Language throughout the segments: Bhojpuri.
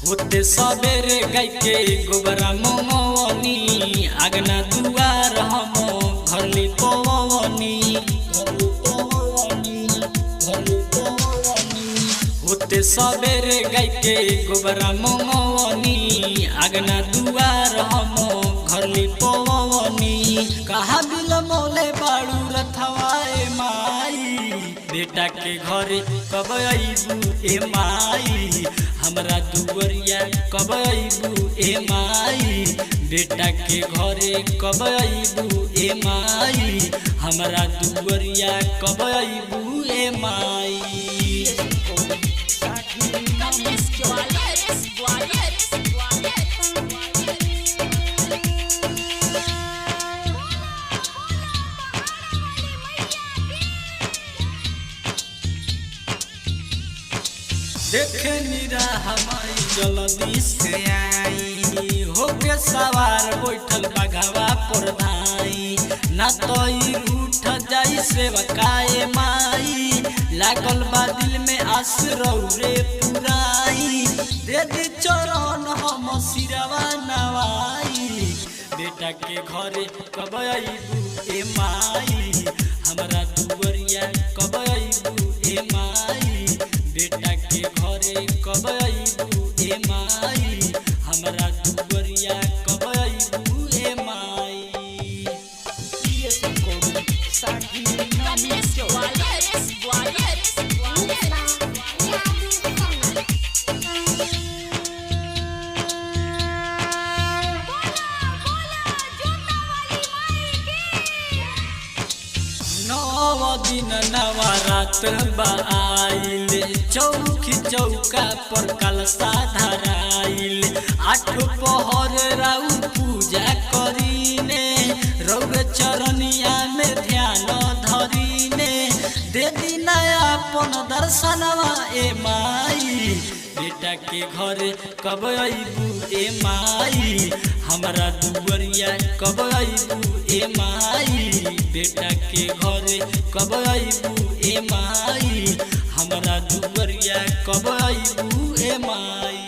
होते सबेरे गाय के गोबरा मंगवनी आगना दुआर हम घर लिपवनी होते सबेरे गाय के गोबरा मंगवनी आगना दुआर हम घर लिपवनी कहा बिल मोले बाड़ू रथवाए माई बेटा के घरे कब आईबू ए माई हमरा दुवरिया कब आईबू ए माई बेटा के घरे कब आईबू ए माई हमरा दुवरिया कब आईबू ए माई। देखे निरा हमारी जल्दी से आई होके सवार बैठल बघवा पर धाई ना तो रूठ जाई से बकाए माई लागल बा दिल में आस रौरे पुराई दे दी चरण हम सिरवा नवाई बेटा के घरे कब आईबू ए माई हमरा दुवरिया कब आईबू ए माई बेटा के घरे कब आईबू ए माई हमरा दुवरिया कब आईबू ए माई। दिन नवरात बाइल चौकी चौका पर कलशा धराइल आठ पहर राउ पूजा करीने रौर चरनिया में ध्यान धरीने दे दी नयापन दर्शनवा ए माई बेटा के घरे कब आईबू ए माई हमरा दुवरिया कब आईबू ए माई बेटा के घरे कब आईबू ए माई हमरा दुवरिया कब आईबू ए माई।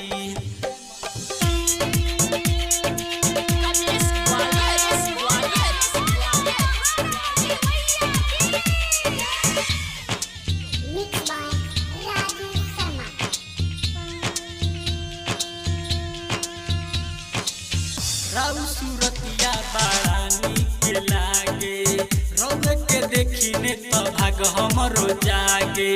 राउ सूरतिया बड़ा निक लागे रौद के देखिने तो भाग हमरो जागे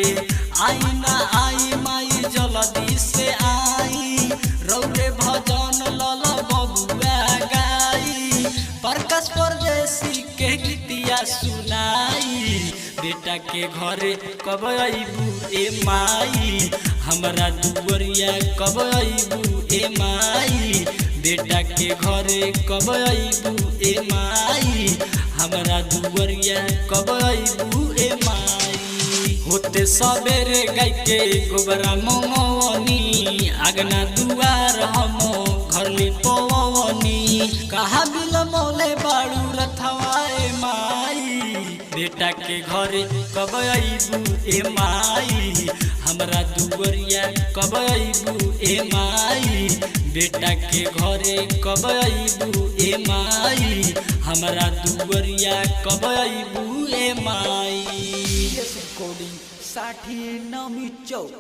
आई ना आई माई जल्दी से आई रौरे भजन लल बबुआ गाई प्रकाश परदेसी के गीतिया सुनाई बेटा के घरे कब आईबू ए माई हमरा दुवरिया कब आईबू ए माई बेटा के घरे कब आईबू ए माई हमरा दुवरिया कब आईबू ए माई। होते सबेरे गाय के गोबरा मंगवनी आगना दुआर हम घर लिपवनी कहा बिल मोले बाड़ू रथवाए माई बेटा के घरे कब आईबू ए माई हमरा दुवरिया कब आईबू ए माई बेटा के घरे कब आईबू ए माई हमरा दुवरिया कब आईबू ए माई। रिकॉर्डिंग 60 नमी चौक।